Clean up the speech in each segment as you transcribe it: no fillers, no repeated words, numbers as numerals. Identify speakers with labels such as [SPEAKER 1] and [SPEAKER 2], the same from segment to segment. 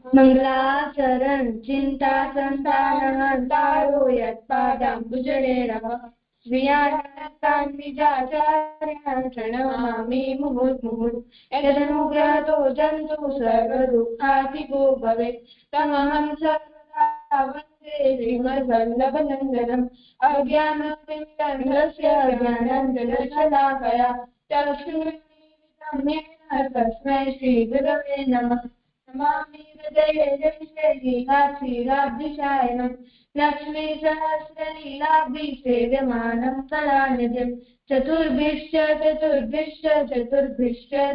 [SPEAKER 1] मंगलाचरण चिंता संतान तारो यत्पादाम्बुजरे नमः निजाचार्यान् प्रणमामि मुहुर्मुहुः यदनुग्रहतो जन्तु सर्वदुःखातिको भवेत् तमहं सर्वदा वन्दे श्रीमद्वल्लभनन्दनम् अज्ञानतिमिरन्धस्य ज्ञानाञ्जनशलाकया चक्षुरुन्मीलितं येन तस्मै श्रीगुरवे नमः नमामि हृदये जयश्रीलीलाक्षीराब्धिशायनं लक्ष्मीसहस्रलीलाब्धिसेव्यमानं कलानिधिं चतुर्भिश्च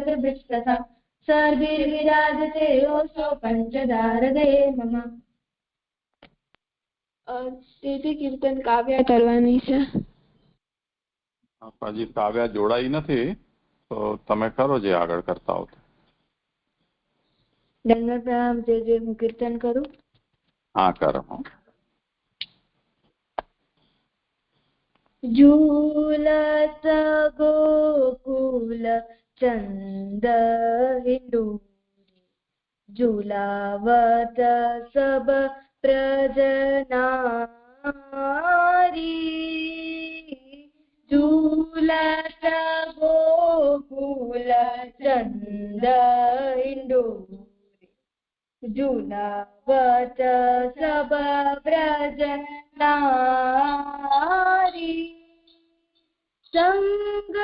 [SPEAKER 1] त्रिभिस्तथा सर्वैर्विराजते योऽसौ पञ्चदारदये मम। તેથી કીર્તન કાવ્યા કરવાની છે.
[SPEAKER 2] હજી કાવ્યા જોડાઈ નથી તો તમે કરો જે આગળ કરતા હો.
[SPEAKER 1] દંડ પ્રણામ. જે હું કીર્તન કરું.
[SPEAKER 2] હા કરો.
[SPEAKER 1] झूलत गोकुल चंद हिंदूरी झूलावत सब प्रजनारी झूलत गोकुल चंद हिंदूरी झूलावत सब प्रजनारी संग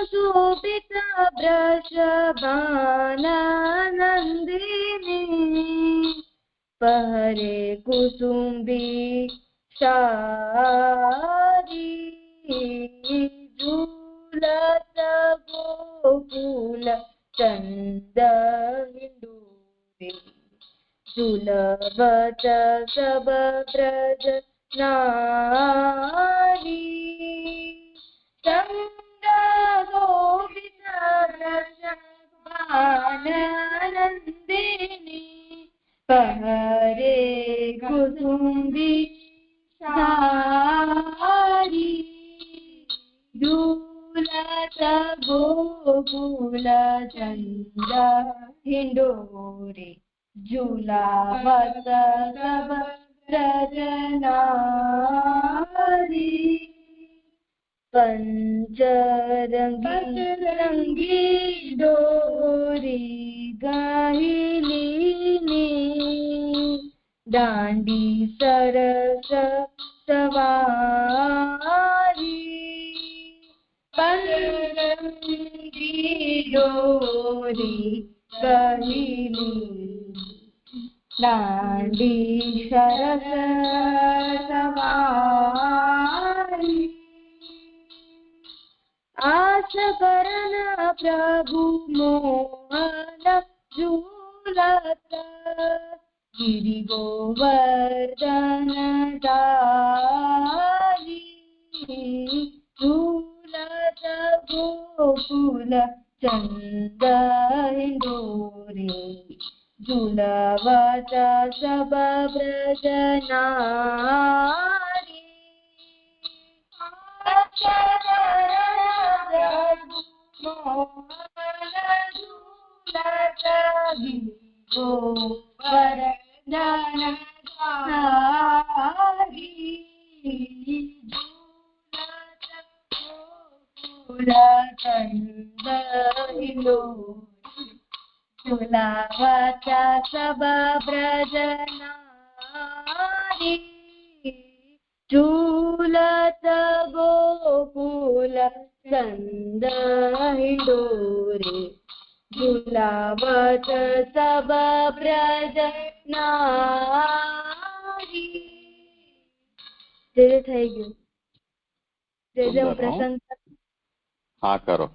[SPEAKER 1] शोभित वृषभानंदिनी पहरे कुसुम्बी सारी झूलत गोकुल चंद हिंदूरी झूलवत सब ब्रज नारी नंदिनी पहरे कुसुम्बी सारी झूलत गोकुल चंद हिंडोरे झूलावत सब ब्रजनारी पंचरंगी डोरी गाहिलीनी दांडी सरस सवारी पंचरंगी डोरी गाहिली दांडी सरस सवारी आस करन प्रभु मोहन झूलत गिरि गोवर्धन दारी झूलत गोकुल चंद हिंडोरे झूलवत सब ब्रज नारी झूलावत सब ब्रज नारी झूलत गोकुल चंद हिंडोरे झूलावत सब ब्रज नारी. જે થઈ ગયું જે હું પ્રસંગ.
[SPEAKER 2] હા કરો.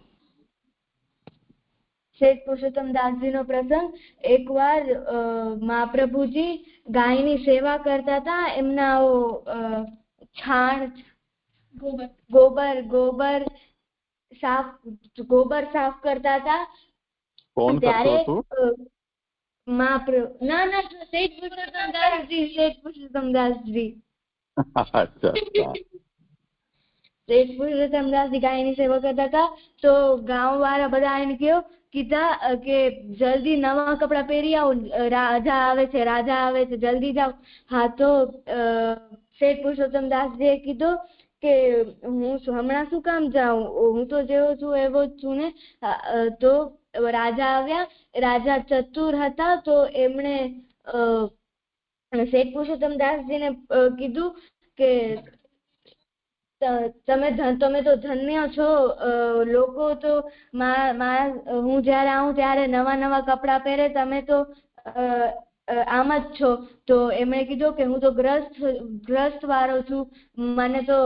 [SPEAKER 1] શેઠ પુરુષોત્તમ દાસજી નો પ્રસંગ. એકવાર મહાપ્રભુજી ગાયની સેવા કરતા હતા. એમના છાણ ગોબર સાફ કરતા હતા. ત્યારે મહાપ્રભુ ના શેઠ પુરુષોત્તમ દાસજી શેઠ પુરુષોત્તમ દાસજી ગાયની સેવા કરતા હતા. તો ગામ વાળા બધા એને કહ્યું કીધા કે જલ્દી નવા કપડા પહેરી આવો, રાજા આવે છે, જલ્દી જાઓ. હા, તો શેઠ પુરુષોત્તમદાસજીએ કીધું કે હું હમણાં શું કામ જાઉં, હું તો જેવો છું એવો જ છું ને. તો રાજા આવ્યા. રાજા ચતુર હતા, તો એમણે શેઠ પુરુષોત્તમદાસજીને કીધું કે તમે તો ધન્ય છો. લોકો તો હું જયારે આવું ત્યારે નવા નવા કપડાં પહેરે, તમે તો આમ જ છો. તો એમણે કીધું કે હું તો ગ્રસ્ત વાળો છું, મને તો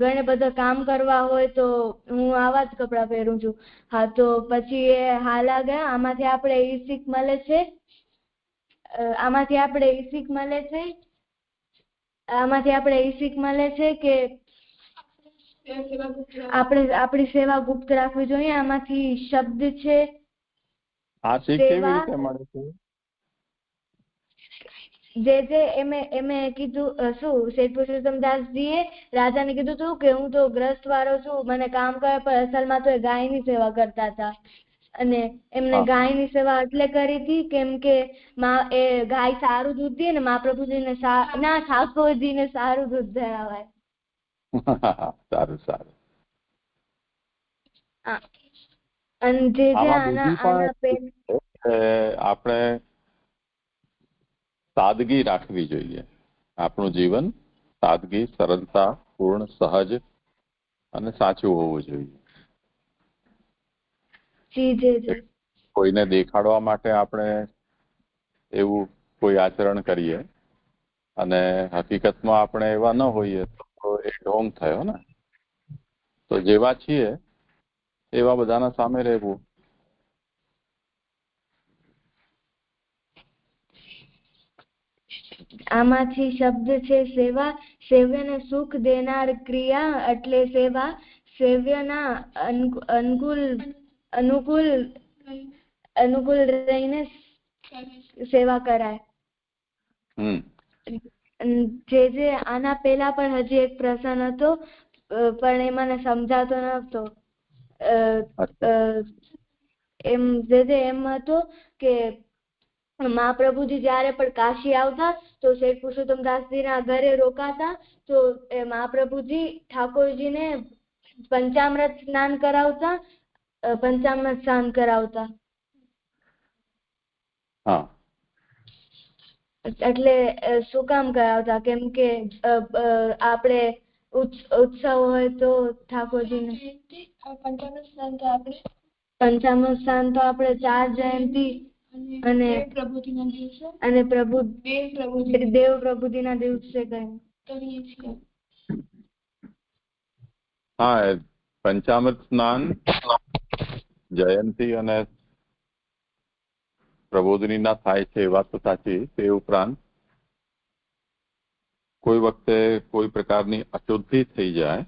[SPEAKER 1] ઘણા બધા કામ કરવા હોય તો હું આવા જ કપડાં પહેરું છું. હા, તો પછી એ હાલા ગયા. આમાંથી આપણે એ શીખ મળે છે કે આપણી સેવા ગુપ્ત રાખવી જોઈએ. આમાંથી શબ્દ છે
[SPEAKER 2] આ શીખ કેવી રીતે મળે છે?
[SPEAKER 1] જે એમે કીધું શું, શેઠ પુરુષોત્તમદાસજીએ રાજાને કીધું હતું કે હું તો ગ્રસ્ત વાળો છું, મને કામ કરે, પણ અસલમાં તો એ ગાયની સેવા કરતા હતા. અને એમને ગાયની સેવા એટલે કરી હતી કેમ કે એ ગાય સારું દૂધ દે ને, મહાપ્રભુજીને ઠાકોરજીને સારું દૂધ ધરાવાય.
[SPEAKER 2] સારું સારું.
[SPEAKER 1] અને જે
[SPEAKER 2] આપણે સાદગી રાખવી જોઈએ. આપણું જીવન સાદગી, સરળતા પૂર્ણ, સહજ અને સાચું હોવું જોઈએ. કોઈને દેખાડવા માટે આપણે એવું કોઈ આચરણ કરીએ અને હકીકતમાં આપણે એવા ન હોઈએ તો એ ઢોંગ થયો ને. તો જેવા છીએ એવા બધાના સામે રહેવું.
[SPEAKER 1] આમાંથી શબ્દ છે સેવા. સેવ્યને સુખ દેનાર ક્રિયા એટલે સેવા. સેવ્યના અનુકૂળ રહીને સેવા કરાય. જે આના પહેલા પણ હજી એક પ્રસંગ હતો, પણ એ મને સમજાતો નતો. એમ હતો કે મહાપ્રભુજી જયારે પણ કાશી આવતા તો શેઠ પુરુષોત્તમદાસજીના ઘરે રોકાતા. તો મહાપ્રભુજી ઠાકોરજીને પંચામૃત સ્નાન કરાવતા. એટલે શું કામ કરાવતા? કેમ કે આપણે ઉત્સવ હોય તો ઠાકોરજીને પંચામૃત સ્નાન તો આપણે 4 જયંતી અને દેવ પ્રભુજીના દિવસે કરીએ છીએ.
[SPEAKER 2] હા, પંચામૃત સ્નાન, જયંતી અને પ્રબોધનીના થાય છે, એ વાત તો સાચી. તે ઉપરાંત કોઈ વખતે કોઈ પ્રકારની અશુદ્ધિ થઈ જાય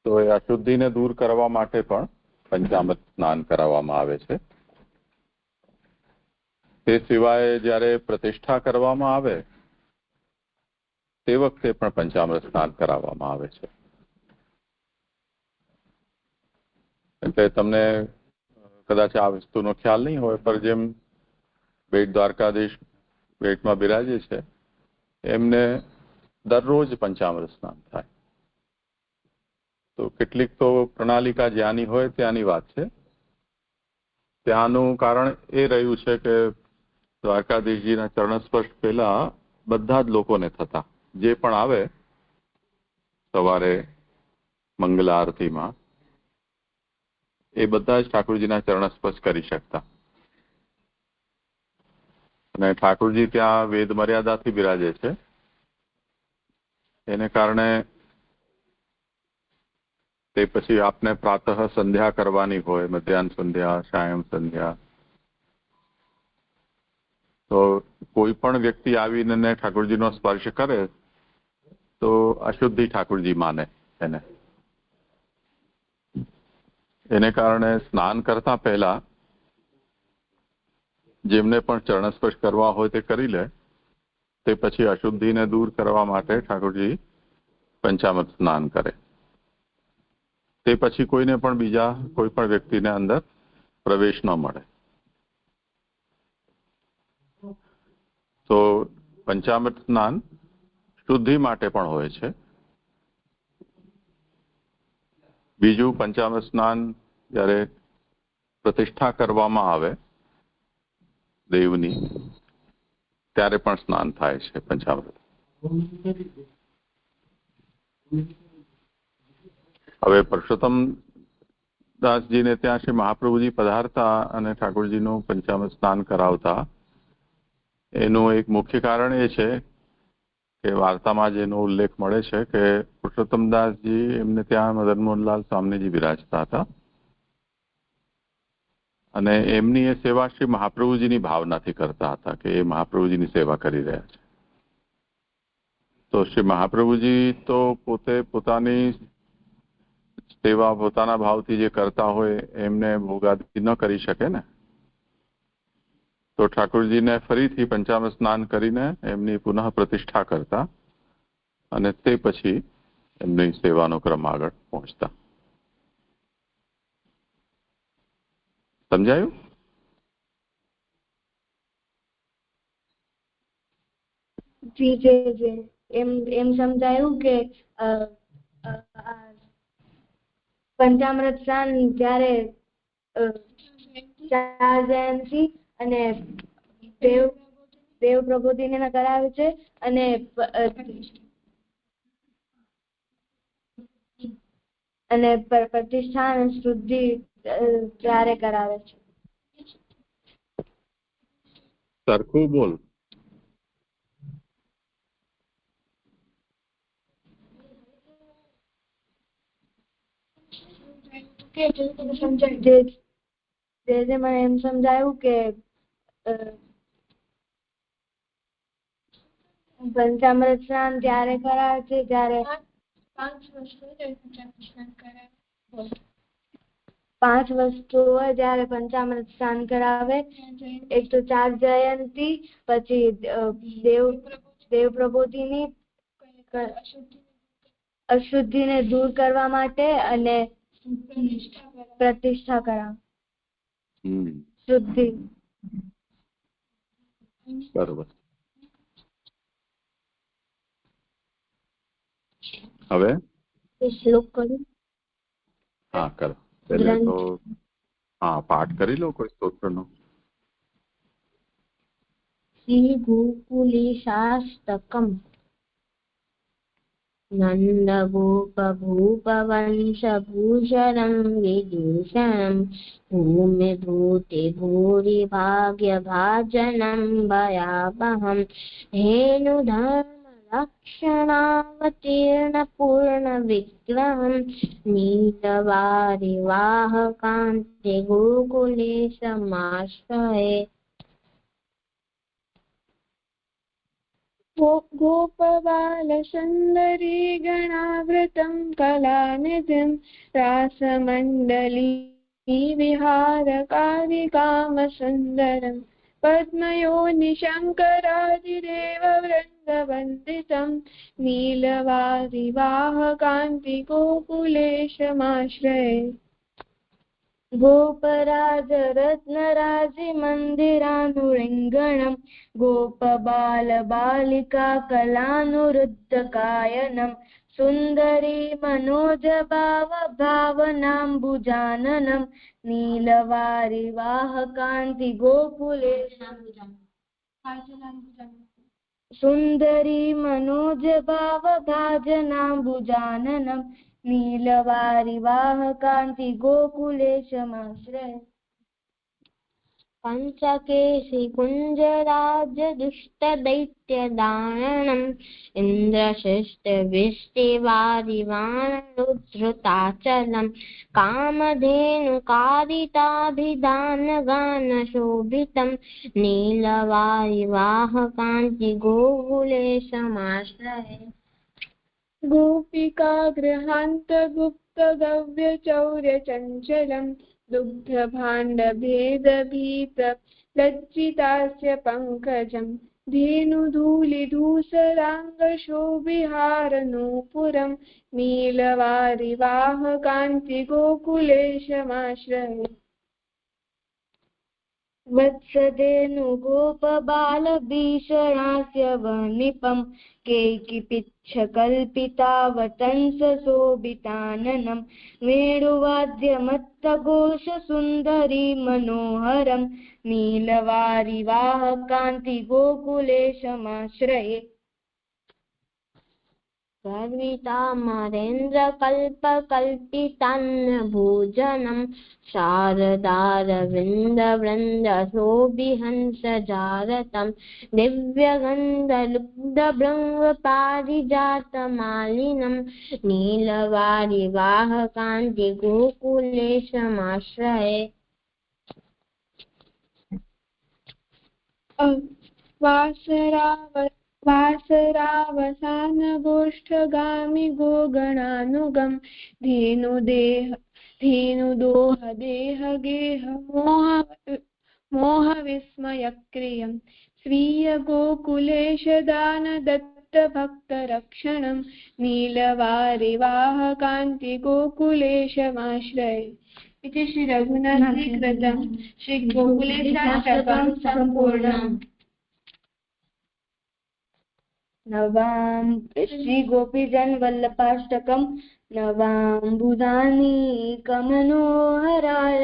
[SPEAKER 2] તો એ અશુદ્ધિને દૂર કરવા માટે પણ પંચામૃત સ્નાન કરાવવામાં આવે છે. તે સિવાય જ્યારે પ્રતિષ્ઠા કરવામાં આવે તે વખતે પણ પંચામૃત સ્નાન કરાવવામાં આવે છે. એટલે તમને કદાચ આ વસ્તુનો ખ્યાલ નહીં હોય, પણ જેમ બેટ દ્વારકાધીશ બેટમાં બિરાજે છે એમને દરરોજ પંચામૃત સ્નાન થાય. તો કેટલીક તો પ્રણાલિકા જ્યાંની હોય ત્યાંની વાત છે. ત્યાંનું કારણ એ રહ્યું છે કે દ્વારકાધીશજીના ચરણ સ્પર્શ પહેલા બધા જ લોકોને થતા. જે પણ આવે સવારે મંગલ આરતીમાં એ બધા જ ઠાકોરજીના ચરણ સ્પર્શ કરી શકતા. અને ઠાકોરજી ત્યાં વેદ મર્યાદાથી બિરાજે છે. એને કારણે તે પછી આપને પ્રાતઃ સંધ્યા કરવાની હોય, મધ્યાહન સંધ્યા, સાયં સંધ્યા, તો કોઈ પણ વ્યક્તિ આવીને ઠાકોરજીનો સ્પર્શ કરે તો અશુદ્ધિ ઠાકોરજી માને એને કારણે સ્નાન કરતા પહેલા જેમને પણ ચરણ સ્પર્શ કરવા હોય તે કરી લે. તે પછી અશુદ્ધિને દૂર કરવા માટે ઠાકોરજી પંચામૃત સ્નાન કરે. તે પછી કોઈને પણ બીજા કોઈ પણ વ્યક્તિને અંદર પ્રવેશ ન મળે. તો પંચામૃત સ્નાન શુદ્ધિ માટે પણ હોય છે. બીજું, પંચામૃત સ્નાન જ્યારે પ્રતિષ્ઠા કરવામાં આવે દેવની ત્યારે પણ સ્નાન થાય છે પંચામૃત. હવે પરસોત્તમ દાસજીને ત્યાં શ્રી મહાપ્રભુજી પધારતા અને ઠાકોરજીનું પંચામૃત સ્નાન કરાવતા, એનું એક મુખ્ય કારણ એ છે કે વાર્તામાં જેનો ઉલ્લેખ મળે છે કે પુરુષોત્તમદાસજી એમને ત્યાં મદન મોહનલાલ સ્વામીજી બિરાજતા હતા અને એમની એ સેવા શ્રી મહાપ્રભુજીની ભાવનાથી કરતા હતા કે એ મહાપ્રભુજીની સેવા કરી રહ્યા છે. તો શ્રી મહાપ્રભુજી તો પોતે પોતાની સેવા પોતાના ભાવથી જે કરતા હોય એમને ભોગાદી ન કરી શકે ને. તો ઠાકોરજીને ફરીથી પંચામૃત સ્નાન કરીને એમની પુનઃ પ્રતિષ્ઠા કરતા અને તે પછી એમની સેવાનો ક્રમ આગળ પહોંચતા. સમજાયું?
[SPEAKER 1] જી જી જી એમ સમજાયું કે પંચામૃત સ્નાન જ્યારે ચાર જયંતી અને દેવ પ્રબોધિની કરાવે છે અને પ્રતિષ્ઠા અને શુદ્ધિ ત્યારે કરાવે છે.
[SPEAKER 2] સરખું બોલ.
[SPEAKER 1] મને એમ સમજાયું કે પંચામૃત સ્નાન ત્યારે કરાવે છે જ્યારે 5 વસ્તુ હોય જ્યારે પંચામૃત સ્નાન કરાવે. એક તો ચાર જયંતી, પછી દેવ પ્રબોધિની, અશુદ્ધિને દૂર કરવા માટે અને પ્રતિષ્ઠા કરાવ શુદ્ધિ.
[SPEAKER 2] બરોબર. હવે
[SPEAKER 1] શ્લોક કરું?
[SPEAKER 2] હા કરો. પહેલે તો હા પાઠ કરી લો કોઈ સ્તોત્રનો.
[SPEAKER 1] શ્રી ગોકુલેશાષ્ટકમ નંદ ગોપ ભૂપ વંશ ભૂષણમ વિદૂષણમ ભૂમિ ભૂતિ ભૂરિ ભાગ્ય ભાજનમ ભયાવહમ હેનુ ધર્મ લક્ષણાવતીર્ણ પૂર્ણ વિગ્રહમ નીલવારી વાહકાંતિ ગોકુલેશમાશ્રયે. गोपबाल सुन्दरी गणावृतं कलानिधिं रासमण्डली विहारकादिकामसुन्दरं पद्मयोनिशङ्करादिदेव वृन्दवन्दितं नीलवारिवाहकान्ति गोकुलेशमाश्रये. गोपराज रत्नराजि मन्दिरानुरिङ्गणं गोपबाल बालिका कलानुरुद्धकायनं सुन्दरी मनोज भाव भावनाम्बुजाननं नीलवारि वाहकान्ति गोकुलेशं. सुन्दरी मनोज भाव भाजनाम्बुजाननं नीलवारि वाहकान्ति गोकुलेशमाश्रये. पञ्चकेशि कुञ्जराज्य दुष्टदैत्यदाननम् इन्द्रशिष्टविष्टिवारिवाणरुद्धृताचलं कामधेनुकादिताभिधानगानशोभितं नीलवारिवाहकान्ति गोकुलेशमाश्रये. गोपिका गृहान्त गुप्त गव्य चौर्य चञ्चलं दुग्ध भाण्ड भेद भीत लज्जितास्य पङ्कजं
[SPEAKER 3] धेनुधूलिधूसराङ्गशोभिहारनूपुरं नीलवारिवाहकान्तिगोकुलेशमाश्रये
[SPEAKER 1] वत्सधेनुगोपबालभीषणास्य वह्निपं केकिपिच्छकल्पितावतंसशोभिताननं वेणुवाद्यमत्तघोषसुन्दरी मनोहरं नीलवारिवाहकान्तिगोकुलेशमाश्रये गर्वितामरेन्द्रकल्पकल्पितान्नभोजनं शारदारविन्दवृन्दशोभिहंसजारतं दिव्यगन्धलुब्धभृङ्गपारिजातमालिनं नीलवारिवाहकान्तिगोकुलेशमाश्रये
[SPEAKER 3] वासरावसानगोष्ठगामि गोगणानुगं धेनुदोहदेहगेह मोहविस्मयक्रियं स्वीयगोकुलेशदानदत्तभक्तरक्षणं नीलवारिवाहकान्तिगोकुलेशमाश्रये इति श्री रघुनाथकृतं श्री गोकुलेशाष्टकं सम्पूर्णम्
[SPEAKER 1] नवां श्रीगोपीजन वल्लभाष्टकं नवाम्बुदानि कमनोहराय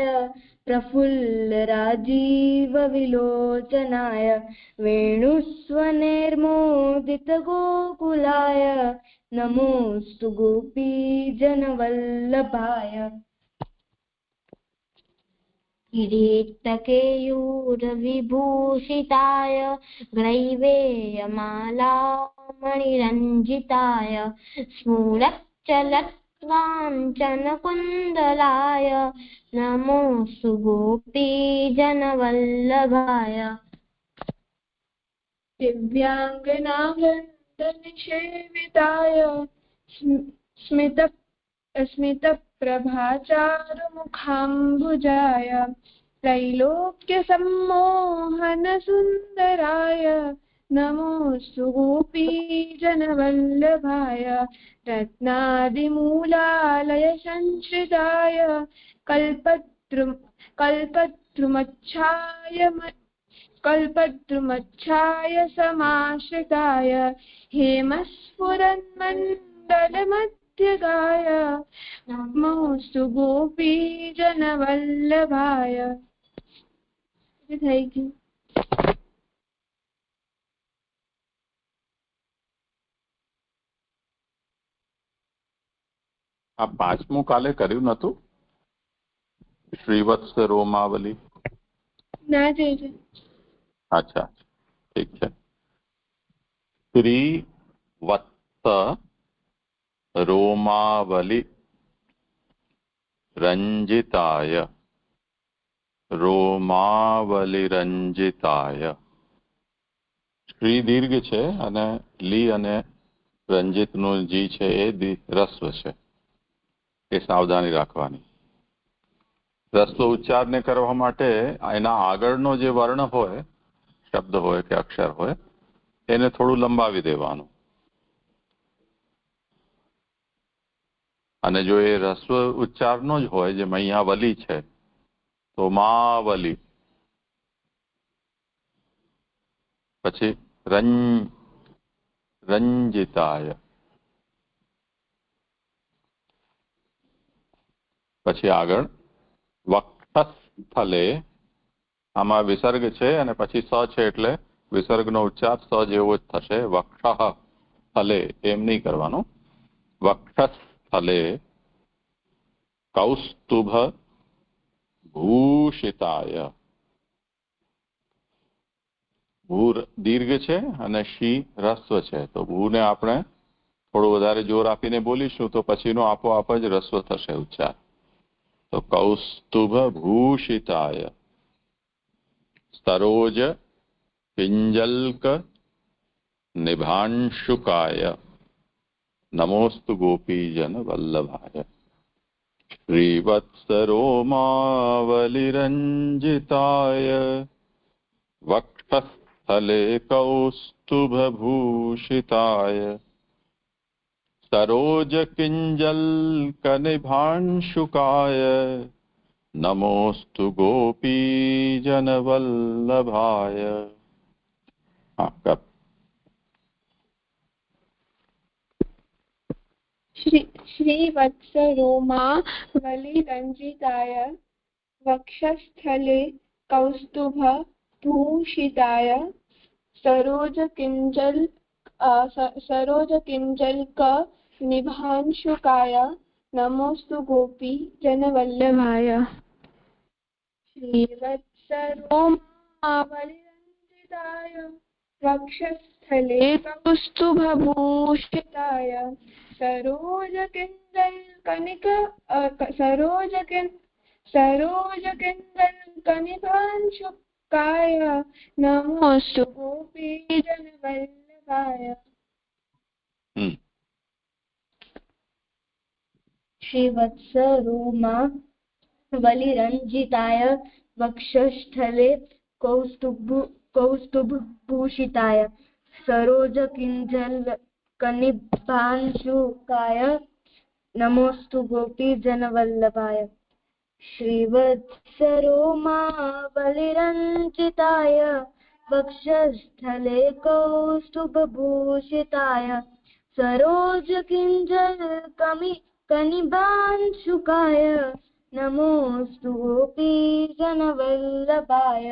[SPEAKER 1] प्रफुल्लराजीवविलोचनाय वेणुस्वनैर्मोदितगोकुलाय नमोऽस्तु गोपीजनवल्लभाय किरीटकेयूरविभूषिताय ग्रैवेयमालामणिरञ्जिताय स्फुरच्चलत्काञ्चनकुन्दलाय नमोऽस्तु गोपीजनवल्लभाय
[SPEAKER 3] दिव्याङ्गनावृन्दनिषेविताय स्मितप्रभाचारुमुखाम्बुजाय त्रैलोक्यसम्मोहनसुन्दराय नमोऽस्तु गोपीजनवल्लभाय रत्नादिमूलालयसंश्रिताय कल्पद्रुमच्छाय समाश्रिताय हेमस्फुरन्मण्डलमध्यगाय नमोऽस्तु गोपीजनवल्लभाय થઈ ગયું
[SPEAKER 2] આ પાંચમું કાલે કર્યું નતું શ્રીવત્સ રોમાવલી
[SPEAKER 3] ના જઈ
[SPEAKER 2] અચ્છા ઠીક છે શ્રીવત્સ રોમાવલી રંજિતાય રોમાવલિરંજિતાય શ્રી દીર્ઘ છે અને લી અને રંજિતનું જી છે એ રસ્વ છે એ સાવધાની રાખવાની રસ્વ ઉચ્ચારને કરવા માટે એના આગળનો જે વર્ણ હોય શબ્દ હોય કે અક્ષર હોય એને થોડું લંબાવી દેવાનું અને જો એ રસ્વ ઉચ્ચારનો જ હોય જેમ અહીંયા વલી છે તો માવલી પછી રંજિતાય પછી આગળ વક્ષસ્થલે આમાં વિસર્ગ છે અને પછી સ છે એટલે વિસર્ગનો ઉચ્ચાર સ જેવો જ થશે વક્ષઃ સ્થલે એમ નહીં કરવાનું વક્ષસ્થલે કૌસ્તુભ ભૂષિતાય ભૂ દીર્ઘ છે અને શી રસ્વ છે તો ભૂને આપણે થોડું વધારે જોર આપીને બોલીશું તો પછીનો આપોઆપ જ રસ્વ થશે ઉચ્ચાર તો કૌસ્તુભ ભૂષિતાય સરોજ પિંજલ્ક નિભાંશુકાય નમોસ્તુ ગોપીજન વલ્લભાય શ્રીવત્સરોમાવલિરંજિતાય વક્ષસ્થ वक्षस्थले कौस्तुभभूषिताय सरोजकिञ्जल्कनिभांशुकाय नमोऽस्तु गोपीजनवल्लभाय।
[SPEAKER 3] श्रीवत्सरोमावलिरञ्जिताय वक्षस्थले कौस्तुभभूषिताय सरोजकिञ्जल्कनिभांशुकाय नमोऽस्तु गोपीजनवल्लभाय। श्रीवत्सरोमावलिरञ्जिताय वक्षस्थले कौस्तुभभूषिताय सरोजकिञ्जल्कनिभांशुकाय नमोऽस्तु गोपीजनवल्लभाय।
[SPEAKER 1] श्रीवत्सरोमावलिरञ्जिताय वक्षस्थले कौस्तुभभूषिताय सरोजकिञ्जल्कनिभांशुकाय नमोऽस्तु गोपीजनवल्लभाय। श्रीवत्सरोमावलिरञ्जिताय वक्षस्थले कौस्तुभभूषिताय सरोजकिञ्जल्कनिभांशुकाय नमोऽस्तु गोपीजनवल्लभाय।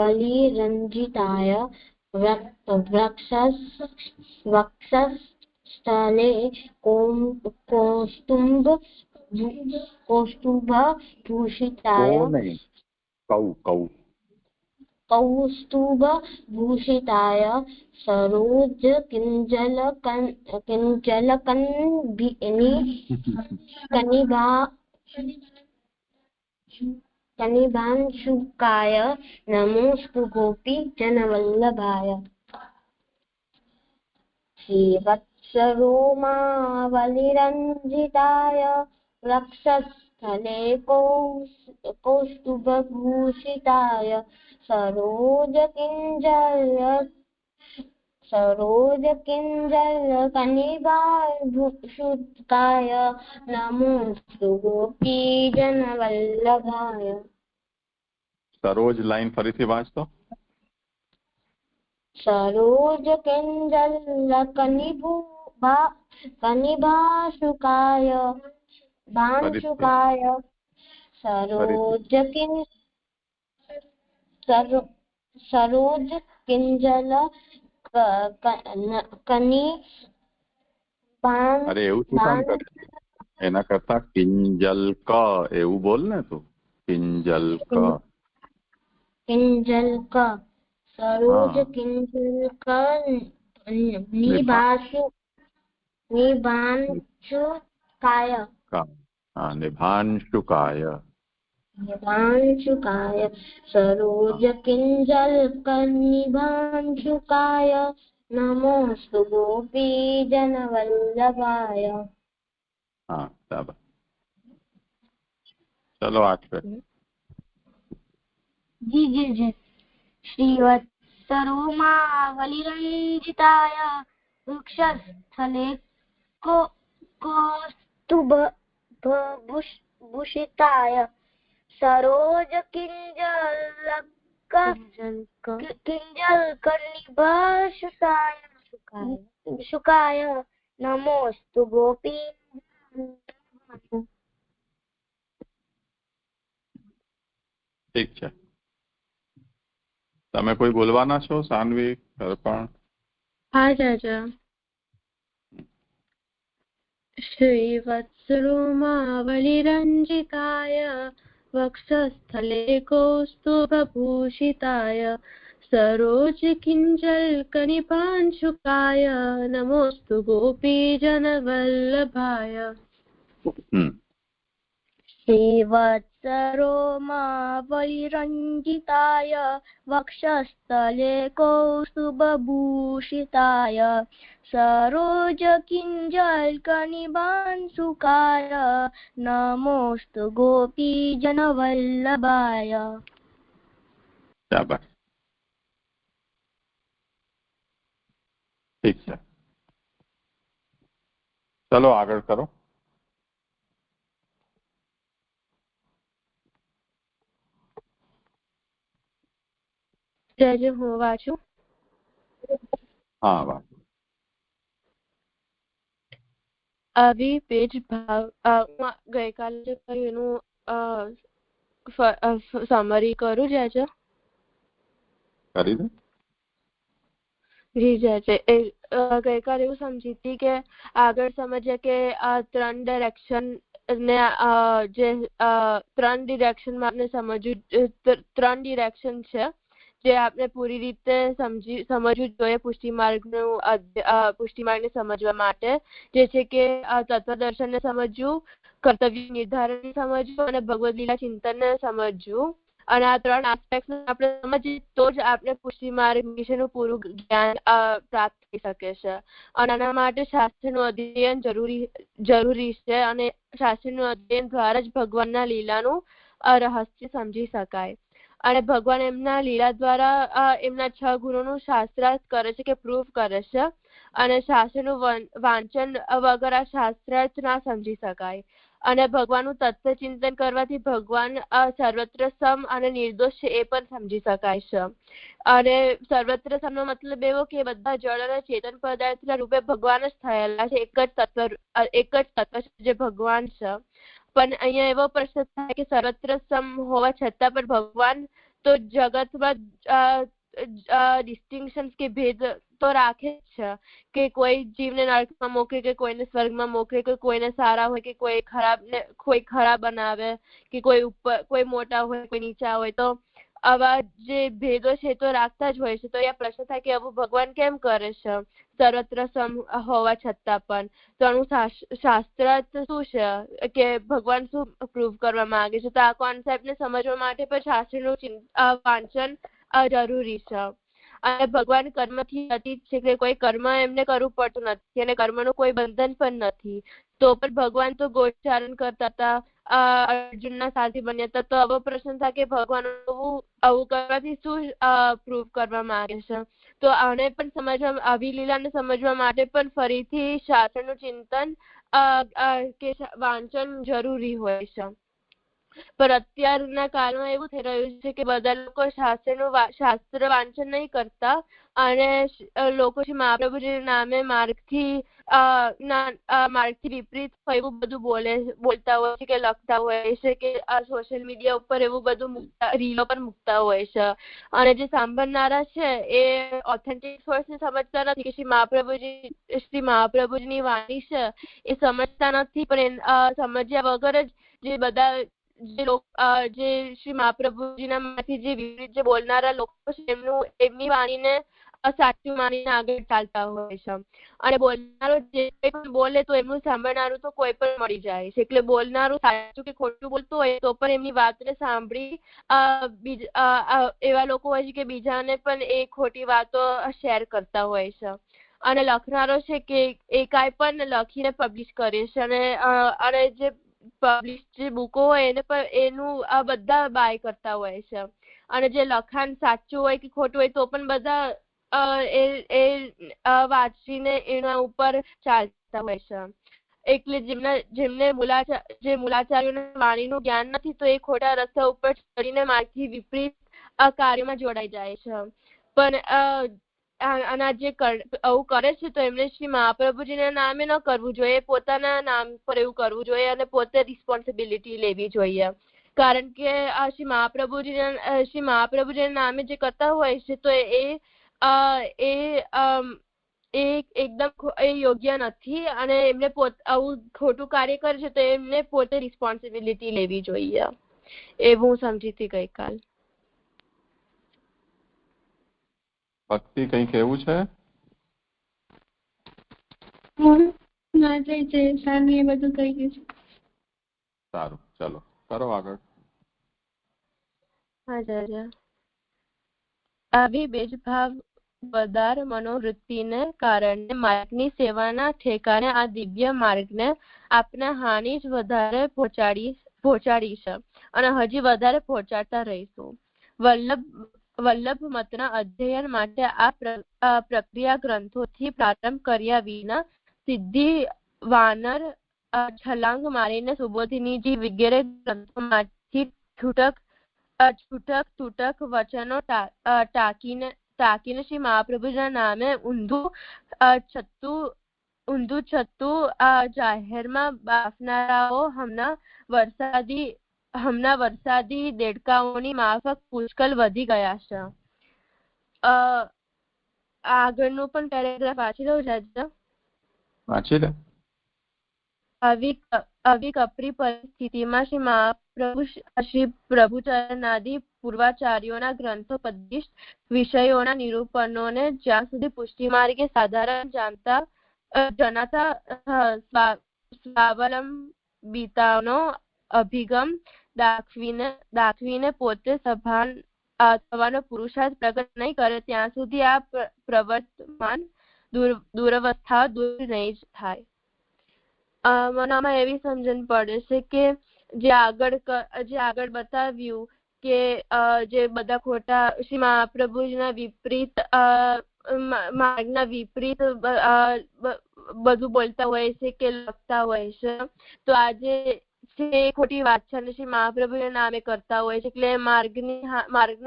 [SPEAKER 1] श्रीवत्सरोमावलिरञ्जिताय वक्षस्थले कौस्तुभभूषिताय सरोजकिञ्जल्कनिभांशुकाय नमोऽस्तु गोपीजनवल्लभाय। श्रीवत्सरोमावलिरञ्जिताय वक्षस्थले कौस्तुभभूषिताय सरोजकिञ्जल्कनिभांशुकाय नमोऽस्तु गोपीजनवल्लभाय।
[SPEAKER 2] सरोज लाइन फरीथी वांचतो।
[SPEAKER 1] सरोजकिञ्जल्कनिभांशुकाय
[SPEAKER 2] અરે એવું શું કામ કરે છે? એના કરતા કિંજલક એવું બોલ ને તું. કિંજલક
[SPEAKER 1] निभांशुकाय सरोजकिञ्जल्कनिभांशुकाय नमोऽस्तु गोपीजनवल्लभाय।
[SPEAKER 2] हाँ चलो आगे।
[SPEAKER 1] जी। श्रीवत्सरोमावलिरञ्जिताय वक्षस्थले कौस्तुभभूषिताय सरोजकिञ्जल्कनिभांशुकाय नमोऽस्तु गोपी।
[SPEAKER 2] ठीक है, તમે કોઈ બોલવાના છો? સાનવી, અર્પણ?
[SPEAKER 3] હા ચાચા। श्रीवत्सरोमावलिरञ्जिताय वक्षस्थले कौस्तुभभूषिताय सरोजकिञ्जल्कनिभांशुकाय नमोऽस्तु गोपीजनवल्लभाय।
[SPEAKER 4] श्रीवत्सरो मा वैरञ्जिताय वक्षस्थले कौस्तुभभूषिताय सरोजकिञ्जल्कनिबांशुकाय नमोऽस्तु गोपीजनवल्लभाय।
[SPEAKER 2] શાબાશ, ઠીક છે, ચલો આગળ કરો.
[SPEAKER 3] જય હું વાંચું.
[SPEAKER 2] હા, વાહ.
[SPEAKER 3] આવી પેજ ભાવ ગઈકાલે જે કર્યું એનું સમરી કરું જય
[SPEAKER 2] કરી દે.
[SPEAKER 3] જી જય ગઈકાલે એવું સમજી હતી કે આગળ સમજ્યા કે આ 3 ડાયરેક્શન ને જે 3 ડિરેક્શનમાં આપણે સમજવું 3 ડિરેક્શન છે જે આપણે પૂરી રીતે સમજવું જોઈએ પુષ્ટિમાર્ગને સમજવા માટે, જે છે કે તત્વદર્શનને સમજવું, કર્તવ્ય નિર્ધારણને સમજવું અને ભગવદ લીલા ચિંતનને સમજવું. અને આ 3 આસ્પેક્ટ આપણે સમજીએ તો જ આપણે પુષ્ટિમાર્ગ વિશેનું પૂરું જ્ઞાન પ્રાપ્ત થઈ શકે છે. અને આના માટે શાસ્ત્રનું અધ્યયન જરૂરી છે અને શાસ્ત્રનું અધ્યયન દ્વારા જ ભગવાનના લીલાનું રહસ્ય સમજી શકાય. અને ભગવાન એમના લીલા દ્વારા એમના 6 ગુણોનું શાસ્ત્રાર્થ કરે છે કે પ્રૂફ કરે છે. અને શાસ્ત્રનું વાંચન વગર આ શાસ્ત્રાર્થ ના સમજી શકાય. અને ભગવાનનું તત્વ ચિંતન કરવાથી ભગવાન સર્વત્ર સમ અને નિર્દોષ છે એ પણ સમજી શકાય છે. અને સર્વત્ર સમનો મતલબ એવો કે બધા જળ અને ચેતન પદાર્થના રૂપે ભગવાન જ થયેલા છે, એક જ તત્વ જે ભગવાન છે. પણ અહીંયા એવો પ્રશ્ન થાય કે સર્વત્ર સમ હોવા છતાં પણ ભગવાન તો જગતમાં ડિસ્ટિંક્શન કે ભેદ તો રાખે જ છે કે કોઈ જીવને નરકમાં મોકલે કે કોઈને સ્વર્ગમાં મોકલે, કે કોઈને સારા હોય કે કોઈ ખરાબ બનાવે, કે કોઈ ઉપર કોઈ મોટા હોય કોઈ નીચા હોય. તો આવા જે ભેદો છે તો રાખતા જ હોય છે. તો એ પ્રશ્ન થાય કે આવું ભગવાન કેમ કરે છે સર્વત્ર સમ હોવા છતાં પણ? તો આનું શાસ્ત્ર શું છે કે ભગવાન શું પ્રૂવ કરવા માંગે છે? તો આ કોન્સેપ્ટને સમજવા માટે પણ શાસ્ત્રનું વાંચન જરૂરી છે. અને ભગવાન કર્મથી અતીત છે કે કોઈ કર્મ એમને કરવું પડતું નથી અને કર્મનું કોઈ બંધન પણ નથી. તો પણ ભગવાન તો ગોચારણ કરતા હતા, અર્જુનના સાથી બન્યા હતા. તો આવો પ્રશ્ન થાય કે ભગવાન આવું કરવાથી શું પ્રૂવ કરવા માંગે છે? તો આને પણ સમજવા, આવી લીલાને સમજવા માટે પણ ફરીથી શાસ્ત્રનું ચિંતન કે વાંચન જરૂરી હોય છે. પણ અત્યારના કાળમાં એવું થઈ રહ્યું છે કે બધા લોકો શાસ્ત્ર વાંચન નહીં કરતા અને લોકો મહાપ્રભુજીના નામે માર્ગથી વિપરીત એવું બધું બોલતા હોય છે કે લખતા હોય છે કે સોશિયલ મીડિયા ઉપર એવું બધું રીલો પર મૂકતા હોય છે. અને જે સાંભળનારા છે એ ઓથેન્ટિક સોર્સને સમજતા નથી કે શ્રી મહાપ્રભુજીની વાણી છે એ સમજતા નથી. પણ સમજ્યા વગર જ જે બધા જે શ્રી મહાપ્રભુજીના માંથી જે વિપરીત જે બોલનારા લોકો છે એમની વાણીને સાચું માનીને આગળ ચાલતા હોય છે. અને બોલનારો જે પણ બોલે તો એમનું સાંભળનારું તો કોઈ પણ મળી જાય છે. એટલે બોલનારું સાચું કે ખોટું બોલતું હોય તો પણ એમની વાતને સાંભળી એવા લોકો હોય છે કે બીજાને પણ એ ખોટી વાતો શેર કરતા હોય છે. અને લખનારો છે કે એ કાંઈ પણ લખીને પબ્લિશ કરે છે અને જે પબ્લિશ જે બુકો હોય એને પણ એનું બધા બાય કરતા હોય છે. અને જે લખાણ સાચું હોય કે ખોટું હોય તો પણ બધા એ વાંચીને એના ઉપર ચાલતા હોય છે. એટલે જેમને મૂલાચાર્યોને વાણીનું જ્ઞાન નથી તો એ ખોટા રસ્તા ઉપર ચડીને માર્ગથી વિપરીત કાર્યમાં જોડાઈ જાય છે. પણ આના જે આવું કરે છે તો એમને શ્રી મહાપ્રભુજીના નામે ન કરવું જોઈએ, પોતાના નામ પર એવું કરવું જોઈએ અને પોતે રિસ્પોન્સિબિલિટી લેવી જોઈએ. કારણ કે શ્રી મહાપ્રભુજીના નામે જે કરતા હોય છે તો એ એકદમ યોગ્ય નથી અને એમને આવું ખોટું કાર્ય કરે છે તો એમને પોતે રિસ્પોન્સિબિલિટી લેવી જોઈએ. એવું હું સમજી હતી ગઈકાલ.
[SPEAKER 2] ભક્તિ કંઈ કહેવું છે?
[SPEAKER 3] બધું કહી ગયું.
[SPEAKER 2] સારું, ચલો કરો આગળ.
[SPEAKER 3] આચાર્ય, આવી ભેદભાવ વધાર મનોવૃત્તિને કારણે માર્ગની સેવાના ઠેકાણે આ દિવ્ય માર્ગને આપણે હાનિ જ વધારે પહોંચાડી છે અને હજી વધારે પહોંચાડતા રહીશું. વલ્લભ મતના અધ્યયન માટે આ પ્રક્રિયા ગ્રંથોથી પ્રારંભ કર્યા વિના સિદ્ધિ વાનર છલાંગ મારીને સુબોધિનીજી વગેરે ગ્રંથોમાંથી છૂટક વચનો ટાંકીને શ્રી મહાપ્રભુના નામે ઊંધું છતું જાહેરમાં બાફનારાઓ હમણાં વરસાદી દેડકાઓની માફક પુષ્કળ વધી ગયા છે. આગળનું પણ પેરેગ્રાફ વાંચી દઉં છે.
[SPEAKER 2] વાંચી લે.
[SPEAKER 3] આવી કપરી પરિસ્થિતિમાં શ્રી મહાપ્રભુ શ્રી પ્રભુચરણાદિ પૂર્વાચાર્યોના ગ્રંથો પદિષ્ટ વિષયોના નિરૂપણોને જ્યાં સુધી પુષ્ટિ માર્ગે સાધારણ જનાતા સ્વાવલંબિતાનો અભિગમ દાખવીને પોતે સભાન થવાનો પુરુષાર્થ પ્રગટ નહીં કરે ત્યાં સુધી આ પ્રવર્તમાન દુરવસ્થા દૂર નહીં થાય. મને આમાં એવી સમજણ પડે છે કે જે આગળ બતાવ્યું કે જે બધા ખોટા શ્રી મહાપ્રભુજીના વિપરીત માર્ગના વિપરીત બધું બોલતા હોય છે કે લખતા હોય છે, તો આજે જે ખોટી વાત છે અને શ્રી મહાપ્રભુના નામે કરતા હોય છે એટલે માર્ગને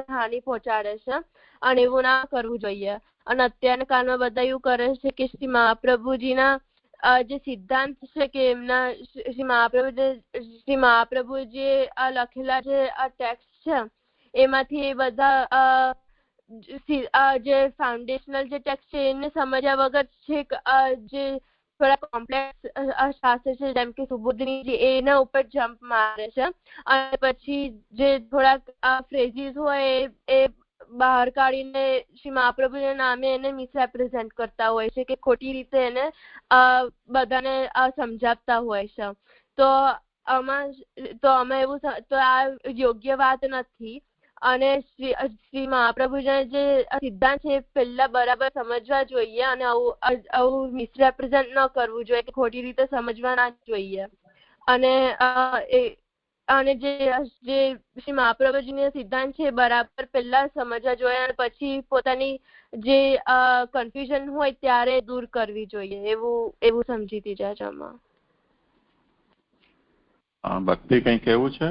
[SPEAKER 3] હાનિ પહોંચાડે છે અને એવું ના કરવું જોઈએ. અને અત્યારના કાળમાં બધા એવું કરે છે કે શ્રી મહાપ્રભુજીના જે સિદ્ધાંત છે કે એમના શ્રી મહાપ્રભુ જે લખેલા જે ટેક્સ્ટ છે એમાંથી એ બધા જે ફાઉન્ડેશનલ જે ટેક્સ્ટ છે એને સમજ્યા વગર છે જે થોડા કોમ્પ્લેક્સ શાસ્ત્ર છે જેમ કે સુબોધિનીજી એના ઉપર જમ્પ મારે છે અને પછી જે થોડાક ફ્રેઝીસ હોય એ બહાર કાઢીને શ્રી મહાપ્રભુના નામે એને મિસરેપ્રેઝેન્ટ કરતા હોય છે કે ખોટી રીતે એને બધાને સમજાવતા હોય છે. તો આમાં એવું તો આ યોગ્ય વાત નથી અને શ્રી મહાપ્રભુના જે સિદ્ધાંત છે એ પહેલા બરાબર સમજવા જોઈએ અને આવું મિસરેપ્રેઝેન્ટ ન કરવું જોઈએ કે ખોટી રીતે સમજવા ના જોઈએ. અને જે શ્રી મહાપ્રભુજીનો સિદ્ધાંત છે બરાબર પહેલા સમજવા જોઈએ અને પછી પોતાની જે કન્ફ્યુઝન હોય ત્યારે દૂર કરવી જોઈએ એવું સમજીતી જાય આમાં.
[SPEAKER 2] ભક્તિ કંઈ કહેવું છે?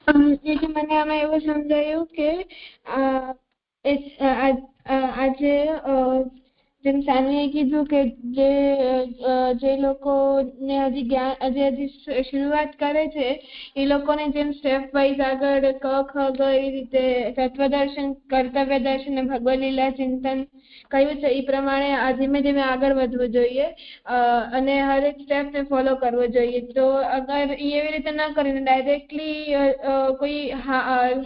[SPEAKER 1] મને આમાં એવું સમજાયું કે આજે જેમ સાનુએ કીધું કે જે લોકોને હજી શરૂઆત કરે છે એ લોકોને જેમ સ્ટેપ વાઇઝ આગળ ક ખ ગ એ રીતે તત્વદર્શન, કર્તવ્ય દર્શન અને ભગવદ લીલા ચિંતન કહ્યું છે એ પ્રમાણે ધીમે ધીમે આગળ વધવું જોઈએ અને હરેક સ્ટેપને ફોલો કરવો જોઈએ. તો અગર એવી રીતે ન કરીને ડાયરેક્ટલી કોઈ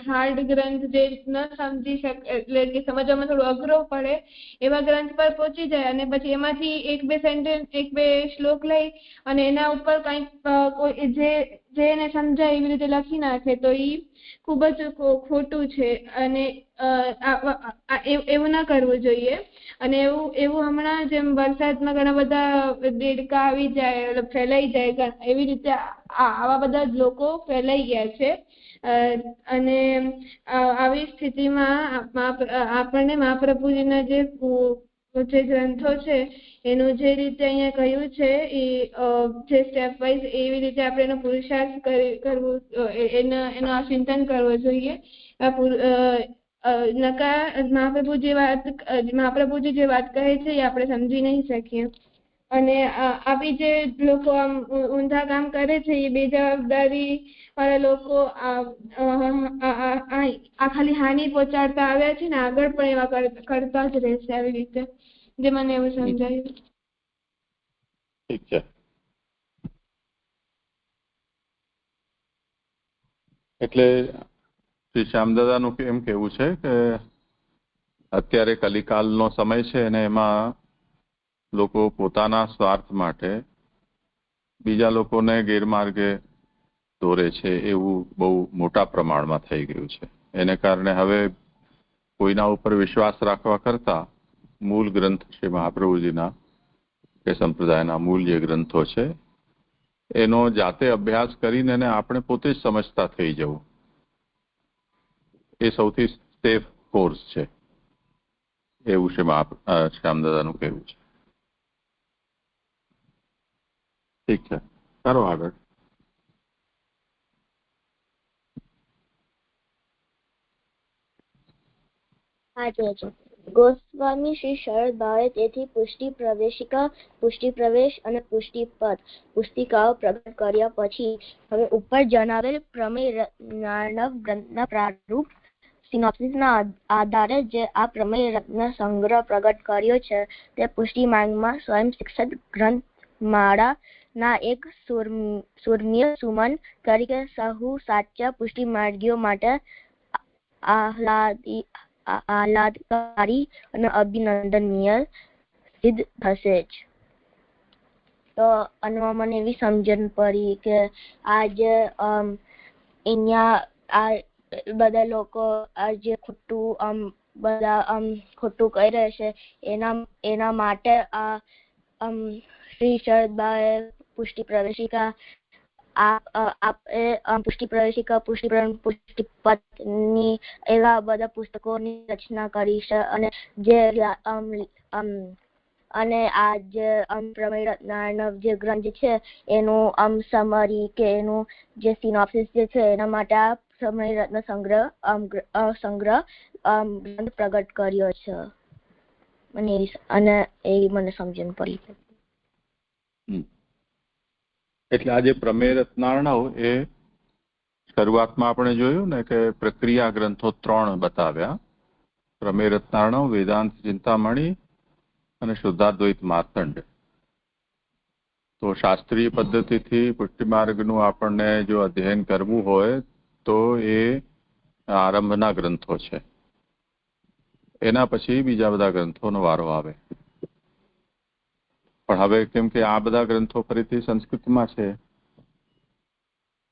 [SPEAKER 1] હાર્ડ ગ્રંથ જે ન સમજી શકે એટલે કે સમજવામાં થોડું અઘરો પડે એવા ગ્રંથ પર પહોંચી જાય અને પછી એમાંથી એક બે શ્લોક લઈ અને એના ઉપર કંઈક જે એને સમજાય એવી રીતે લખી નાખે તો એ ખૂબ જ ખોટું છે અને એવું ના કરવું જોઈએ. અને એવું હમણાં જેમ વરસાદમાં ઘણા બધા દેડકા આવી જાય ફેલાઈ જાય એવી રીતે આવા બધા લોકો ફેલાઈ ગયા છે અને આવી સ્થિતિમાં આપણને મહાપ્રભુજીના જે ગ્રંથો છે એનું જે રીતે અહીંયા કહ્યું છે એ જે સ્ટેપ વાઇઝ એવી રીતે આપણે એનો પુરુષાર્થ કરવું એનું ચિંતન કરવું જોઈએ. મહાપ્રભુજી જે વાત કહે છે એ આપણે સમજી નહીં શકીએ અને આવી જે લોકો આમ ઊંધા કામ કરે છે એ બેજવાબદારી વાળા લોકો આ ખાલી હાનિ પહોંચાડતા આવ્યા છે ને આગળ પણ એવા કરતા જ રહેશે આવી રીતે, જે મને એવું સમજાયું.
[SPEAKER 2] ઠીક છે. એટલે શ્રી શ્યામદાદાનું એમ કહેવું છે કે અત્યારે કલિકાલનો સમય છે અને એમાં લોકો પોતાના સ્વાર્થ માટે બીજા લોકોને ગેરમાર્ગે દોરે છે એવું બહુ મોટા પ્રમાણમાં થઈ ગયું છે. એને કારણે હવે કોઈના ઉપર વિશ્વાસ રાખવા કરતા મૂળ ગ્રંથ શ્રી મહાપ્રભુજીના કે સંપ્રદાયના મૂળ જે ગ્રંથો છે એનો જાતે અભ્યાસ કરીને એને આપણે પોતે જ સમજતા થઈ જવું એ સૌથી સેફ કોર્સ છે એવું શ્યામદાદાનું કહેવું છે. ઠીક છે, કરો આગળ.
[SPEAKER 4] ગોસ્વામી શ્રી શરદ ભાવે તેથી પુષ્ટિ પ્રવેશિકા, પુષ્ટિ પ્રવેશ અને પુષ્ટિપદ પુસ્તિકાઓ પ્રગટ કર્યા પછી હવે ઉપર જણાવેલ પ્રમેય નાર્ણવ ગ્રંથના પ્રારૂપ સિનોપ્સિસના આધારે જે આ પ્રમેય રત્ન સંગ્રહ પ્રગટ કર્યો છે તે પુષ્ટિ માર્ગમાં સ્વયં શિક્ષિત ગ્રંથ માળાના એક સુરમ્ય સુમન તરીકે સહુ સાચા પુષ્ટિ માર્ગીઓ માટે આહલાદકારી અને અભિનંદનીય સિદ્ધ થશે જ. તો આમાં મને એવી સમજણ પડી કે આજે અહીંયા આ બધા લોકો આ જે ખોટું બધા ખોટું કહી રહ્યા છે એના માટે આ શ્રી શરદભાઈ પુષ્ટિ પ્રવેશિકા પુષ્ટિ પ્રવેશિકા, પુષ્ટિપ્રદ, પુષ્ટિપદની એવા બધા પુસ્તકોની રચના કરી છે અને જે અને આ જે પ્રમેય રત્નાર્ણવ જે ગ્રંથ છે એનું સમરી કે એનું જે સિનોપ્સિસ જે છે એના માટે આ પ્રમેય રત્ન સંગ્રહ ગ્રંથ પ્રગટ કર્યો છે અને એ મને સમજણ પડી.
[SPEAKER 2] એટલે આ જે પ્રમેય રત્નાર્ણવ એ શરૂઆતમાં આપણે જોયું ને કે પ્રક્રિયા ગ્રંથો 3 બતાવ્યા, પ્રમેય રત્નાર્ણવ, વેદાંત ચિંતામણી અને શુદ્ધાદ્વૈત માર્તંડ. તો શાસ્ત્રીય પદ્ધતિથી પુષ્ટિ માર્ગનું આપણને જો અધ્યયન કરવું હોય તો એ આરંભના ગ્રંથો છે. એના પછી બીજા બધા ગ્રંથોનો વારો આવે. પણ હવે કેમ કે આ બધા ગ્રંથો ફરીથી સંસ્કૃતમાં છે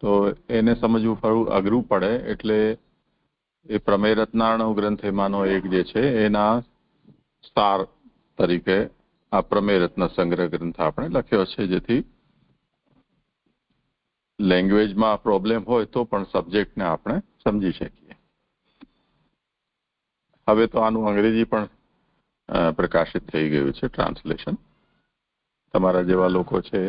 [SPEAKER 2] તો એને સમજવું થોડું અઘરું પડે એટલે એ પ્રમેય રત્નાર્ણવ ગ્રંથ એમાંનો એક જે છે એના સાર તરીકે આ પ્રમેય રત્ન સંગ્રહ ગ્રંથ આપણે લખ્યો છે જેથી લેંગ્વેજમાં પ્રોબ્લેમ હોય તો પણ સબ્જેક્ટને આપણે સમજી શકીએ. હવે તો આનું અંગ્રેજી પણ પ્રકાશિત થઈ ગયું છે, ટ્રાન્સલેશન. તમારા જેવા લોકો છે,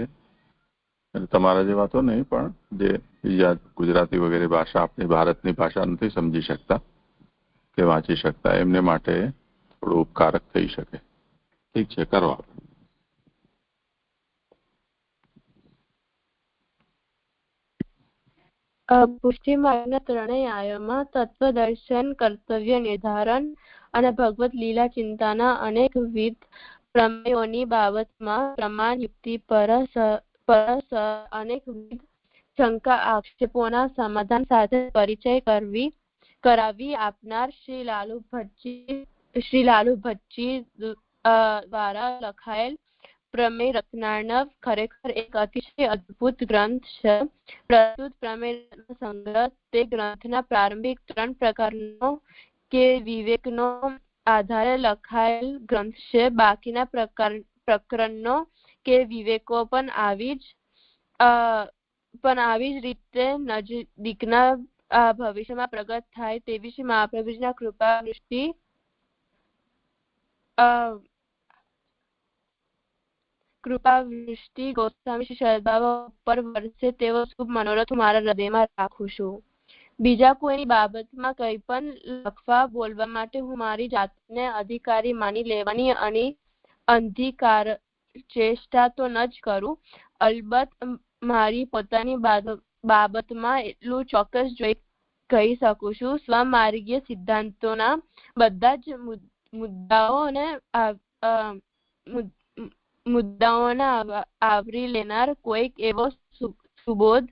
[SPEAKER 2] તમારા જેવા તો નહીં પણ જે બીજા ગુજરાતી વગેરે ભાષા આપણી ભારતની ભાષા નથી સમજી શકતા કે વાંચી શકતા એમને માટે થોડું ઉપકારક થઈ શકે. ઠીક છે, કરો.
[SPEAKER 3] પુષ્ટિ માર્ગના ત્રણેય આયામમાં તત્વદર્શન, કર્તવ્ય નિર્ધારણ અને ભગવત લીલા ચિંતાના અનેકવિધ પ્રમેયોની બાબતમાં પ્રમાણ યુક્તિ પરસ અનેકવિધ શંકા આક્ષેપોના સમાધાન સાથે પરિચય કરાવી આપનાર શ્રી લાલુ ભટ્ટજી દ્વારા લખાયેલ પ્રમેય રત્નાર્ણવ ખરેખર એક અતિશય અદ્ભુત ગ્રંથ છે. પ્રસ્તુત પ્રમેય સંગ્રહ તે ગ્રંથના પ્રારંભિક 3 પ્રકરણો કે વિવેકનો આધારે લખાયેલ ગ્રંથ છે. બાકીના પ્રકરણો કે વિવેકો પણ આવી જ રીતે નજીકના ભવિષ્યમાં પ્રગટ થાય તેવી શ્રી મહાપ્રભુજીના કૃપા વૃષ્ટિ ગોસ્વામી શ્રી શરદબાબા ઉપર વરસે તેવો શુભ મનોરથ હું મારા હૃદયમાં રાખું છું. બીજા કોઈની બાબતમાં કંઈ પણ લખવા બોલવા માટે હું મારી જાતને અધિકારી માની લેવાની અને અંધકાર ચેષ્ટા તો ન જ કરું. અલબત્ત મારી પોતાની બાબતમાં એટલું ચોક્કસ કહી શકું છું સ્વમાર્ગીય સિદ્ધાંતોના બધા જ મુદ્દાઓને આવરી લેનાર કોઈક એવો સુબોધ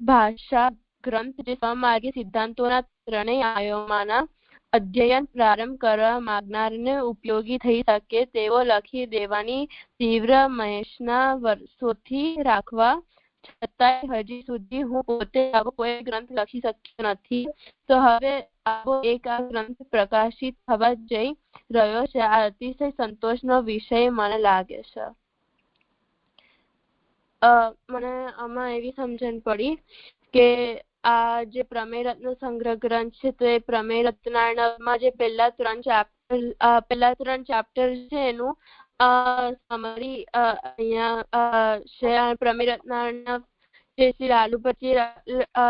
[SPEAKER 3] ભાષા ગ્રંથ જે સ્વમાર્ગીય સિદ્ધાંતોના ત્રણેય આયામોના અધ્યયન પ્રારંભ કરવા માંગનારને ઉપયોગી થઈ શકે તેવો લખી દેવાની તીવ્ર મહેસના વર્ષોથી રાખવા છતાંય હજી સુધી હું પોતે આવો કોઈ ગ્રંથ લખી શક્યો નથી. તો હવે આવો એક આ ગ્રંથ પ્રકાશિત થવા જઈ રહ્યો છે. આ અતિશય સંતોષનો વિષય મને લાગે છે. મને આમાં એવી સમજણ પડી કે આ જે પ્રમેય રત્ન સંગ્રહ ગ્રંથ છે તો એ પ્રમેય રત્નાર્ણવમાં જે પહેલા ત્રણ ચેપ્ટર છે એનું સમરી અહીંયા છે. પ્રમેય રત્નાર્ણવ જે શ્રી લાલુપતિએ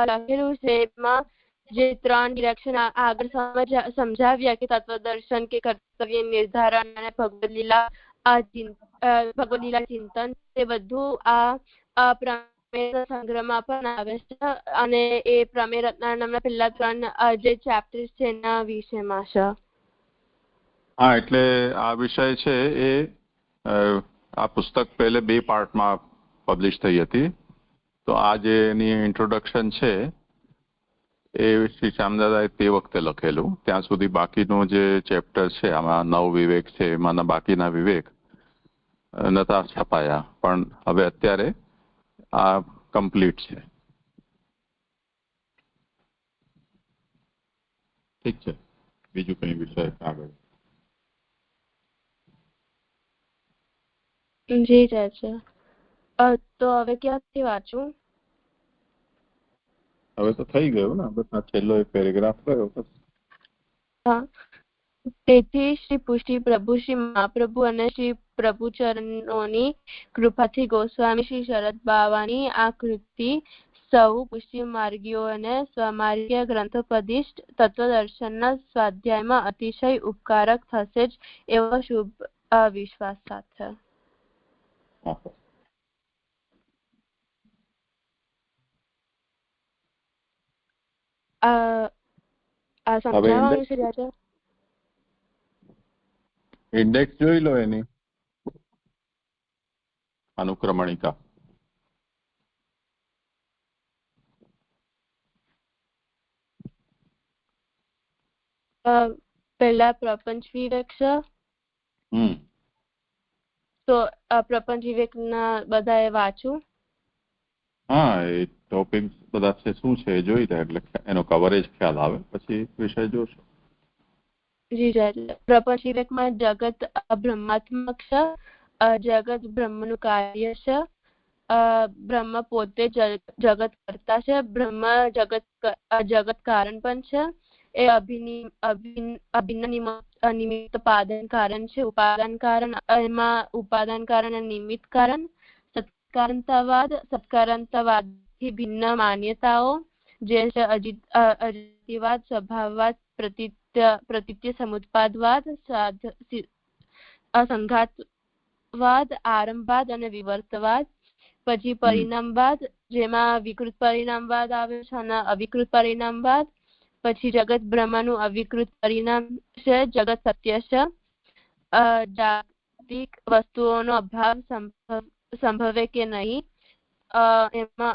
[SPEAKER 3] લખેલું છે એમાં જે 3 ડિરેક્શન આગળ સમજાવ્યા કે તત્વદર્શન કે કર્તવ્ય નિર્ધારણ અને ભગવદ લીલા ચિંતન તે બધું આ પ્રમેય સંગ્રહમાં પણ આવે છે અને એ પ્રમેય રત્નાર્ણવના પહેલા 3 જે ચેપ્ટર્સ છે એના વિષયમાં છે.
[SPEAKER 2] હા, એટલે આ વિષય છે એ આ પુસ્તક પહેલે 2 પાર્ટમાં પબ્લિશ થઈ હતી. તો આ જે એની ઇન્ટ્રોડક્શન છે એ શ્રી શ્યામદાદાએ તે વખતે લખેલું. ત્યાં સુધી બાકીનો જે ચેપ્ટર છે આમાં 9 વિવેક છે એમાંના બાકીના વિવેક નતા છપાયા, પણ હવે અત્યારે આ કમ્પ્લીટ છે. ઠીક છે, બીજું કઈ વિષય આગળ?
[SPEAKER 3] જી ચાચા. તો હવે ક્યાંથી વાંચું?
[SPEAKER 2] હવે તો થઈ ગયું ને, બસ આ છેલ્લો એક પેરેગ્રાફ રહ્યો બસ.
[SPEAKER 3] હા. તેથી શ્રી પુષ્ટિ પ્રભુ શ્રી મહાપ્રભુ અને શ્રી પ્રભુચરણોની કૃપાથી ગોસ્વામી શ્રી શરદ બાવાની આ કૃતિ સૌ પુષ્ટિ માર્ગીઓને સ્વમાર્ગીય ગ્રંથોપદિષ્ટ તત્વદર્શનના સ્વાધ્યાયમાં અતિશય ઉપકારક થશે જ એવો શુભ વિશ્વાસ સાથે. સમજાવવાનું છે ચાચા?
[SPEAKER 2] ઇન્ડેક્સ જોઈ લો એની અનુક્રમણિકા.
[SPEAKER 3] પહેલા પ્રપંચ વિવેક છે. તો પ્રપંચ વિવેક ના બધાએ વાંચું?
[SPEAKER 2] હા, એ ટોપિક બધા છે શું છે એ જોઈ લે એટલે એનો કવરેજ ખ્યાલ આવે, પછી વિષય જોશો.
[SPEAKER 3] જી ચાચા. પ્રપંચ વિવેકમાં જગત બ્રહ્માત્મક છે, જગત બ્રહ્મનું કાર્ય છે, બ્રહ્મ પોતે જગત કરતા છે, બ્રહ્મ જગત કારણ પણ છે, એ અભિન્ન નિમિત્ત પાદન કારણ છે, ઉપાદાન કારણ, એમાં ઉપાદાન કારણ અને નિમિત્ત કારણ, સત્કારાંતવાદથી ભિન્ન માન્યતાઓ જે છે અજિતિવાદ, સ્વભાવવાદ, પ્રતીત્ય સમુત્પાદવાદ, સંઘાતવાદ, આરંભવાદ અને વિવર્તવાદ. પછી પરિણામવાદ જેમાં વિકૃત પરિણામવાદ આવે છે અને અવિકૃત પરિણામવાદ. પછી જગત બ્રહ્મનું અવિકૃત પરિણામ છે, જગત સત્ય છે, જાગતિક વસ્તુઓનો અભાવ સંભવે કે નહીં, એમાં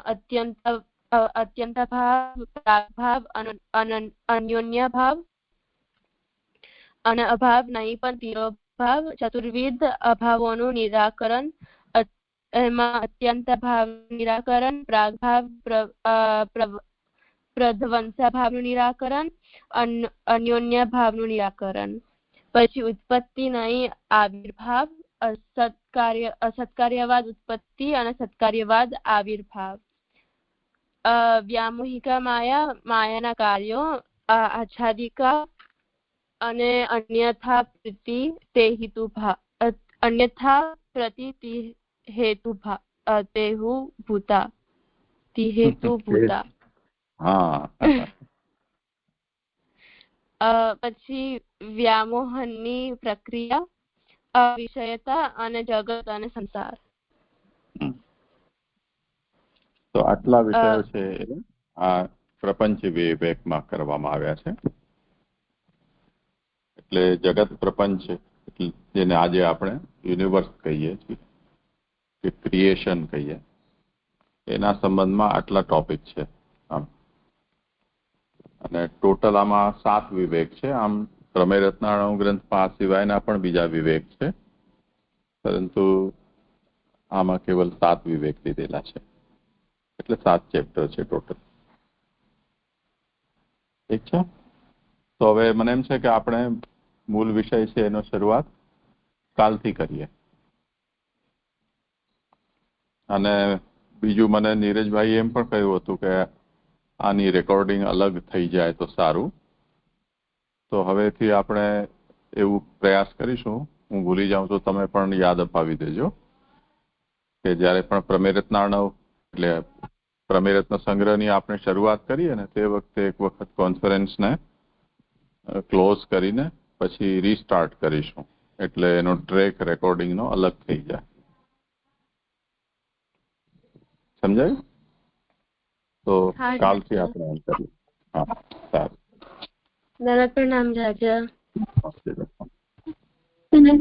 [SPEAKER 3] અત્યંત ભાવ, પ્રાગભાવ, અન્યોન્ય ભાવ અને અભાવ નહીં પણ તિરોભાવ, ચતુર્વિધ અભાવોનું નિરાકરણ, એમાં અત્યંત ભાવ નિરાકરણ, પ્રાગભાવ, પ્રધ્વંસા ભાવનું નિરાકરણ, અન્યોન્ય ભાવનું નિરાકરણ. પછી ઉત્પત્તિ નહીં આવિર્ભાવ, અસત્કાર્યવાદ ઉત્પત્તિ અને સત્કાર્યવાદ આવિર્ભાવ. વ્યામોહિકા માયાના કાર્યો, આચ્છાદિકા અને અન્યથા પ્રતિ તે હેતુભૂતા. પછી વ્યામોહનની પ્રક્રિયા, વિષયતા અને જગત અને સંસાર.
[SPEAKER 2] તો આટલા વિષયો છે આ પ્રપંચ વિવેકમાં કરવામાં આવ્યા છે. એટલે જગત પ્રપંચ જેને આજે આપણે યુનિવર્સ કહીએ છીએ કે ક્રિએશન કહીએ, એના સંબંધમાં આટલા ટોપિક છે. આમ અને ટોટલ આમાં 7 વિવેક છે. આમ પ્રમેય રત્નાર્ણવ ગ્રંથમાં આ સિવાયના પણ બીજા વિવેક છે, પરંતુ આમાં કેવલ 7 વિવેક લીધેલા છે. એટલે 7 ચેપ્ટર છે ટોટલ. ઠીક છે. તો હવે મને એમ છે કે આપણે મૂળ વિષય છે એનો શરૂઆત કાલથી કરીએ. અને બીજું મને નીરજભાઈ એમ પણ કહ્યું હતું કે આની રેકોર્ડિંગ અલગ થઈ જાય તો સારું. તો હવેથી આપણે એવું પ્રયાસ કરીશું, હું ભૂલી જાઉં તો તમે પણ યાદ અપાવી દેજો કે જ્યારે પણ પ્રમેયરત્નાર્ણવ એટલે પ્રમેયરત્ન સંગ્રહની આપણે શરૂઆત કરીએ ને તે વખતે એક વખત કોન્ફરન્સને ક્લોઝ કરીને પછી રીસ્ટાર્ટ કરીશું, એટલે એનો ટ્રેક રેકોર્ડિંગનો અલગ થઈ જાય. સમજાયું? તો કાલથી આપણે એમ કરીએ. હા, સારું.
[SPEAKER 3] દાદા પ્રણામ. જાજા.
[SPEAKER 2] ઓકે.
[SPEAKER 3] પ્રણામ.